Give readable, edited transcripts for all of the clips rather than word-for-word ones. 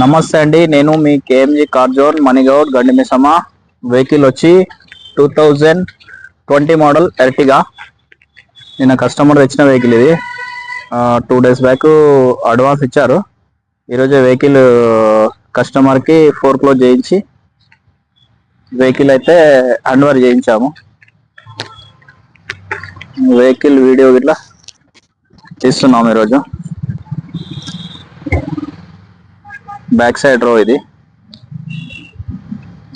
నమస్తే అండి, నేను మీ కేఎంజీ కార్ జోన్ మణిగౌడ్ గండిమిసమ. వెహికల్ వచ్చి 2020 మోడల్ ఎర్టిగా. నిన్న కస్టమర్ తెచ్చిన వెహికల్ ఇది. 2 days బ్యాక్ అడ్వాన్స్ ఇచ్చారు. ఈరోజు వెహికల్ కస్టమర్కి ఫోర్క్లోజ్ చేయించి వెహికల్ అయితే హ్యాండ్ ఓవర్ చేయించాము. వెహికల్ వీడియో ఇట్లా తీస్తున్నాము ఈరోజు. బ్యాక్ సైడ్ రో ఇది.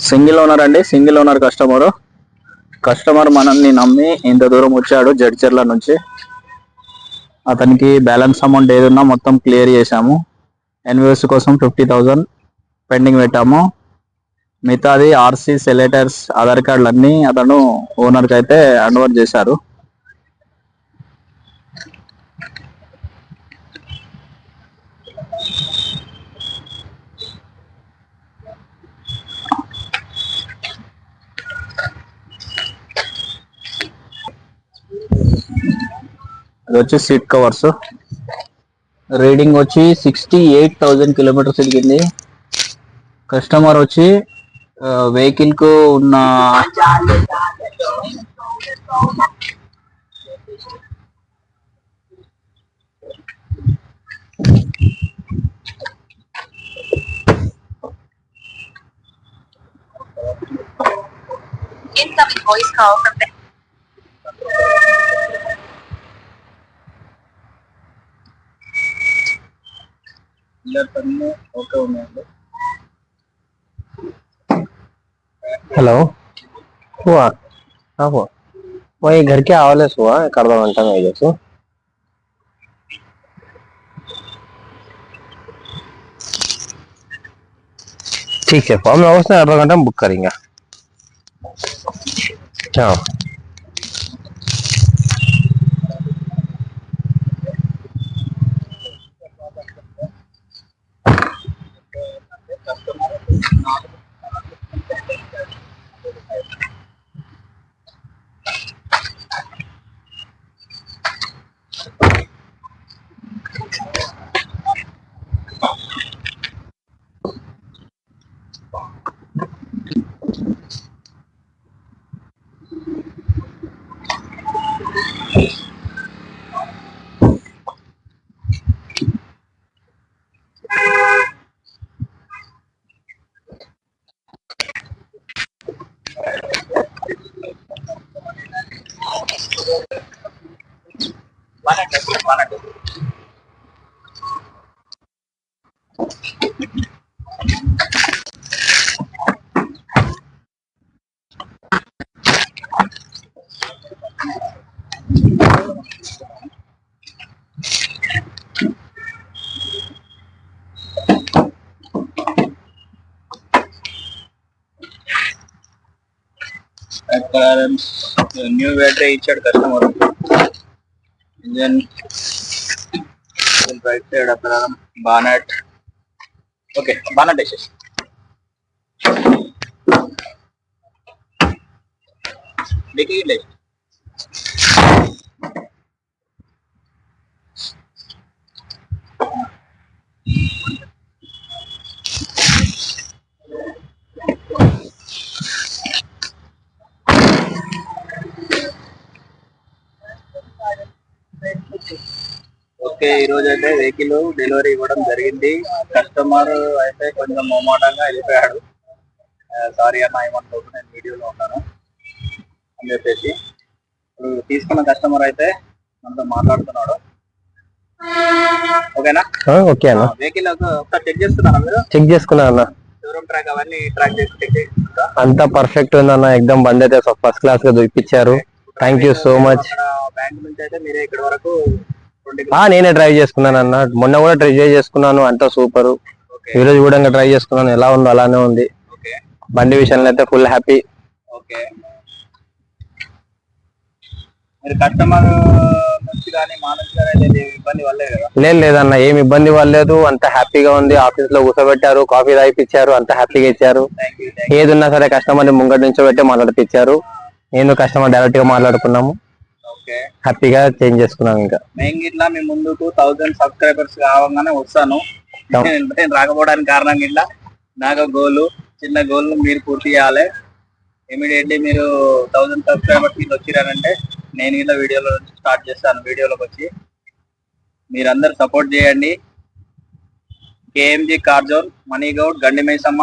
సింగిల్ ఓనర్ అండి, సింగిల్ ఓనర్ కస్టమర్ మనల్ని నమ్మి ఇంత దూరం వచ్చాడు జడ్చర్ల నుంచి. అతనికి బ్యాలెన్స్ అమౌంట్ ఏదున్నా మొత్తం క్లియర్ చేశాము. ఎన్విఎస్ కోసం 50,000 పెండింగ్ పెట్టాము. మిగతాది ఆర్సీ, సెలేటర్స్, ఆధార్ కార్డులు అన్నీ అతను ఓనర్కి అయితే హ్యాండ్ ఓవర్ చేశారు. అది వచ్చి సీట్ కవర్స్. రీడింగ్ వచ్చి 68,000 కిలోమీటర్స్ తిరిగింది. కస్టమర్ వచ్చి వెహికల్ కు ఉన్న incoming voice call from hello हुआ हाँ हुआ वही घर के आवालेस हुआ कर दो घंटा में जैसे ठीक है फॉर्म हाउस में आधा घंटा में बुक करेंगे। हाँ న్యూ బ్యాటరీ ఇచ్చాడు కస్టమర్. ఇంజన్ రైట్ సైడ్ అప్రారం బానెట్. ఓకే, బానెట్ వేసేసి డిక్కీ లేదు. ఓకే, ఈరోజు అయితే వెహికల్ డెలివరీ ఇవ్వడం జరిగింది. కస్టమర్ అయితే కొంచెం మొమాటంగా వెళ్ళిపోయాడు. సారీ అన్న, ఏమనుకోకు, నేను వీడియోలో ఉన్నాను అని చెప్పేసి. తీసుకున్న కస్టమర్ అయితే మనతో మాట్లాడుతున్నాడు. ఓకేనా? ఓకే అన్న. వెహికల్ ఒకసారి చెక్ చేస్తున్నారా మీరు? చెక్ చేసుకున్నా అన్న. షోరూమ్ ట్రాక్ అవన్నీ ట్రాక్ చేసి చెక్ చేసుకుంటా. అంతా పర్ఫెక్ట్ ఉందన్న. ఎక్దమ్ బండి అయితే ఫస్ట్ క్లాస్ గా చూపించారు. Thank you so much. Bank నుంచి అయితే మీరే ఇక్కడ వరకు నేనే డ్రైవ్ చేసుకున్నాను అన్న. మొన్న కూడా డ్రైవ్ చేసుకున్నాను, అంతా సూపర్. ఈ రోజు కూడా డ్రైవ్ చేసుకున్నాను, ఎలా ఉందో అలానే ఉంది. బండి విషయంలో అయితే ఫుల్ హ్యాపీ. ఓకే, మీరు కస్టమర్ నుంచి కానీ మా నుంచి కానీ ఇబ్బంది పడలేదు కదా? లేదన్న, ఏమి ఇబ్బంది పడలేదు. అంత హ్యాపీగా ఉంది. ఆఫీస్ లో కూర్చోబెట్టారు, కాఫీ తాగిపించారు, అంత హ్యాపీగా ఇచ్చారు. ఏది ఉన్నా సరే కస్టమర్ ముంగటి నుంచో పెట్టి మాట్లాడిపించారు. నేను కస్టమర్ డైరెక్ట్ గా మాట్లాడుకున్నాము. హ్యాపీగా చేంజ్ చేసుకున్నాం. ఇంకా మేము ఇట్లా మీ ముందుకు 1000 సబ్స్క్రైబర్స్ కావాలని వస్తాను. నేను రాకపోవడానికి కారణం ఇట్లా నాకు గోల్, చిన్న గోల్ మీరు పూర్తి చేయాలి. ఇమీడియట్లీ మీరు 1000 సబ్స్క్రైబర్స్ కింద వచ్చిరానంటే నేను ఇలా వీడియోలో స్టార్ట్ చేస్తాను. వీడియోలోకి వచ్చి మీరందరూ సపోర్ట్ చేయండి. కేఎంజీ కార్ జోన్, మనీ గౌడ్, గండి మైసమ్మ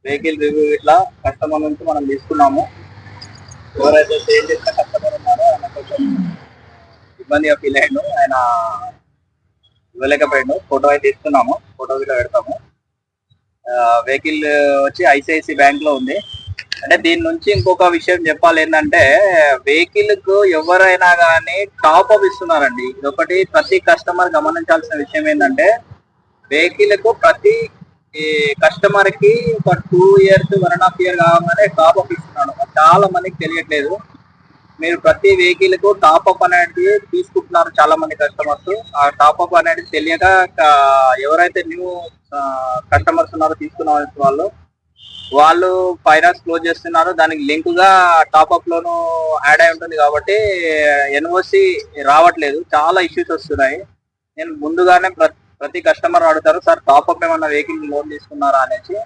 వెహికల్ రివ్యూ ఇట్లా కస్టమర్ నుంచి మనం తీసుకున్నాము. ఎవరైతే సేల్ చేసిన కస్టమర్ ఉన్నారో ఆయన కొంచెం ఇబ్బందిగా ఫీల్ అయ్యాడు, ఆయన ఇవ్వలేకపోయాడు. ఫోటో అయితే ఇస్తున్నాము, ఫోటో కూడా పెడతాము. వెహికల్ వచ్చి ఐసిఐసి బ్యాంక్ లో ఉంది. అంటే దీని నుంచి ఇంకొక విషయం చెప్పాలి ఏంటంటే, వెహికల్ కు ఎవరైనా కానీ టాప్ అప్ ఇస్తున్నారండి. ఇదొకటి ప్రతి కస్టమర్ గమనించాల్సిన విషయం ఏంటంటే, వెహికల్ కు ప్రతి కస్టమర్ కి ఒక 2 years 1.5 year కాగానే టాప్ అప్ ఇస్తున్నాడు. చాలా మందికి తెలియట్లేదు. మీరు ప్రతి వెహికల్ కు టాప్ అప్ అనేది తీసుకుంటున్నారు చాలా మంది కస్టమర్స్. ఆ టాప్ అప్ అనేది తెలియక ఎవరైతే న్యూ కస్టమర్స్ ఉన్నారో తీసుకున్న వాళ్ళు ఫైనాన్స్ క్లోజ్ చేస్తున్నారు. దానికి లింక్ గా టాప్ అప్ లోను యాడ్ అయి ఉంటుంది కాబట్టి ఎన్ఓసి రావట్లేదు. చాలా ఇష్యూస్ వస్తున్నాయి. నేను ముందుగానే ప్రతి కస్టమర్ అడుగుతారు, సార్ టాప్ అప్ ఏమన్నా వెహికల్ లోన్ తీసుకున్నారా అనేసి.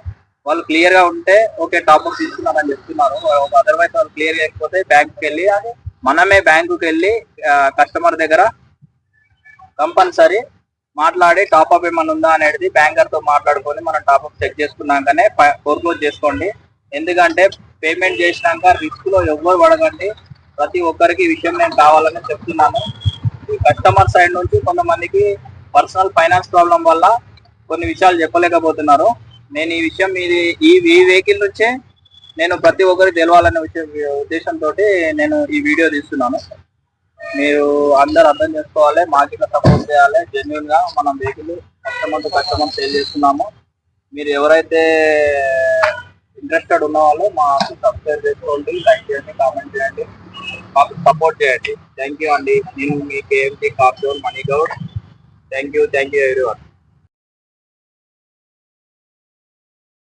వాళ్ళు క్లియర్ గా ఉంటే ఓకే టాప్ అప్ తీసుకున్నారని చెప్తున్నారు. అదర్వైజ్ వాళ్ళు క్లియర్ లేకపోతే బ్యాంకుకి వెళ్ళి, మనమే బ్యాంకుకి వెళ్ళి కస్టమర్ దగ్గర కంపల్సరీ మాట్లాడి టాప్ అప్ ఏమైనా ఉందా అనేది బ్యాంకర్ తో మాట్లాడుకొని మనం టాప్ అప్ చెక్ చేసుకున్నాకనే ఫోర్క్లోజ్ చేసుకోండి. ఎందుకంటే పేమెంట్ చేసినాక రిస్క్ లో ఎవ్వరు పడకండి. ప్రతి ఒక్కరికి ఈ విషయం నేను కావాలని చెప్తున్నాను. ఈ కస్టమర్ సైడ్ నుంచి కొంతమందికి పర్సనల్ ఫైనాన్స్ ప్రాబ్లం వల్ల కొన్ని విషయాలు చెప్పలేకపోతున్నారు. నేను ఈ విషయం ఈ వెహికల్ నుంచే నేను ప్రతి ఒక్కరికి తెలవాలనే ఉద్దేశంతో నేను ఈ వీడియో తీస్తున్నాను. మీరు అందరు అర్థం చేసుకోవాలి, మాకు సపోర్ట్ చేయాలి. జెన్యున్ గా మనం వెహికల్ కస్టమర్ సేల్ చేస్తున్నాము. మీరు ఎవరైతే ఇంట్రెస్టెడ్ ఉన్న వాళ్ళు మాకు సబ్స్క్రైబ్ చేసుకోండి, లైక్ చేయండి, కామెంట్ చేయండి, మాకు సపోర్ట్ చేయండి. థ్యాంక్ యూ అండి. నేను మీ KMT car zone Mani Goud. Thank you everyone.